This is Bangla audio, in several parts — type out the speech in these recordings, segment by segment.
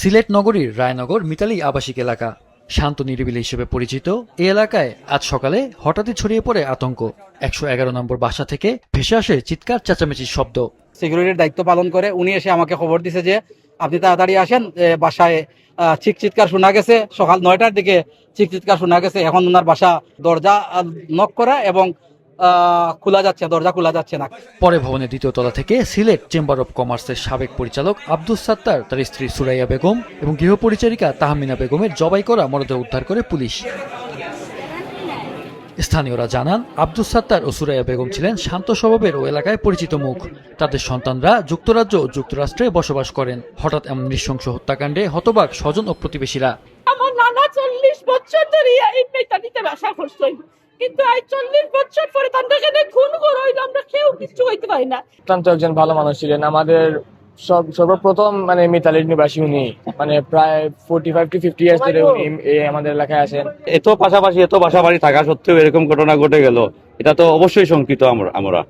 সিলেট নগরীর রায়নগর মিতালী আবাসিক এলাকা শান্ত নিরিবিলি হিসেবে পরিচিত এই এলাকায় আজ সকালে হঠাৎই ছড়িয়ে পড়ে আতঙ্ক। ১১১ নম্বর বাসা থেকে ভেসে আসে চিৎকার চেঁচামেচির শব্দ। সিকিউরিটির দায়িত্ব পালন করে উনি এসে আমাকে খবর দিছে যে আপনি তাড়াতাড়ি আসেন, বাসায় চিৎকার শোনা গেছে। সকাল ৯টার দিকে চিৎকার শোনা গেছে। এখন ওনার বাসা দরজা নক করা এবং দরজা খোলা যাচ্ছে না। পরে ভবনের দ্বিতীয় তলা থেকে সিলেট চেম্বার অব কমার্সের সাবেক পরিচালক আব্দুস সাত্তার, তার স্ত্রী সুরাইয়া বেগম এবং গৃহপরিচারিকা তাহমিনা বেগমের জবাই করা মরদেহ উদ্ধার করে পুলিশ। স্থানীয়রা জানান, আব্দুস সাত্তার ও সুরাইয়া বেগম ছিলেন শান্ত স্বভাবের ও এলাকায় পরিচিত মুখ। তাদের সন্তানরা যুক্তরাজ্য ও যুক্তরাষ্ট্রে বসবাস করেন। হঠাৎ এমন নৃশংস হত্যাকাণ্ডে হতবাক স্বজন ও প্রতিবেশীরা। আমার নানা ৪০ বছর ধরে এই মেটানিতে বাসা করছেন, কিন্তু আজ ৪০ বছর পরে তাদের খুন হইল, আমরা কেউ কিছু হইতে পারি না। অত্যন্ত একজন ভালো মানুষ ছিলেন। আমাদের সর্বপ্রথম মিতালির নিবাসী উনি, প্রায় 45 to 50 ইয়ার্স ধরে উনি আমাদের এলাকায় আসেন। এত পাশাপাশি এত বাসা বাড়ি থাকা সত্ত্বেও এরকম ঘটনা ঘটে গেল, এটা তো অবশ্যই শঙ্কিত আমরা।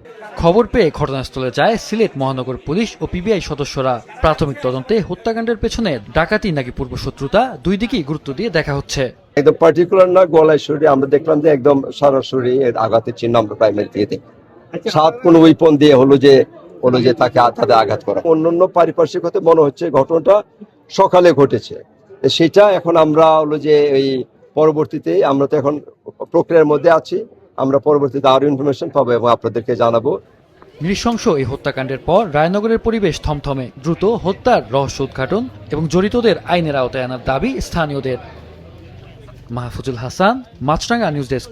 খবর পেয়ে ঘটনাস্থলে যায় সিলেট মহানগর পুলিশ ও পিবিআই সদস্যরা। প্রাথমিক তদন্তে হত্যাকাণ্ডের পেছনে ডাকাতি নাকি পূর্বশত্রুতা, দুই দিকেই গুরুত্ব দিয়ে দেখা হচ্ছে। একদম পার্টিকুলার না, গলায় শরীরে আমরা দেখলাম যে একদম সরাসরি আঘাতের চিহ্ন আমরা প্রাইমারি দিয়ে দেখি। সাত কোন উইপন দিয়ে হলো যে তাকে তাদের আঘাত করা। অন্যান্য পারিপার্শ্বিক হতে মনে হচ্ছে ঘটনাটা সকালে ঘটেছে। সেটা এখন আমরা এই পরবর্তীতে আমরা তো এখন প্রক্রিয়ার মধ্যে আছি, আমরা পরবর্তীতে আরো ইনফরমেশন পাবো এবং আপনাদেরকে জানাবো। নৃশংস এই হত্যাকাণ্ডের পর রায়নগরের পরিবেশ থমথমে। দ্রুত হত্যার রহস্য উদ্ঘাটন এবং জড়িতদের আইনের আওতায় আনার দাবি স্থানীয়দের। মাহফুজুল হাসান, মাছরাঙ্গা নিউজ ডেস্ক।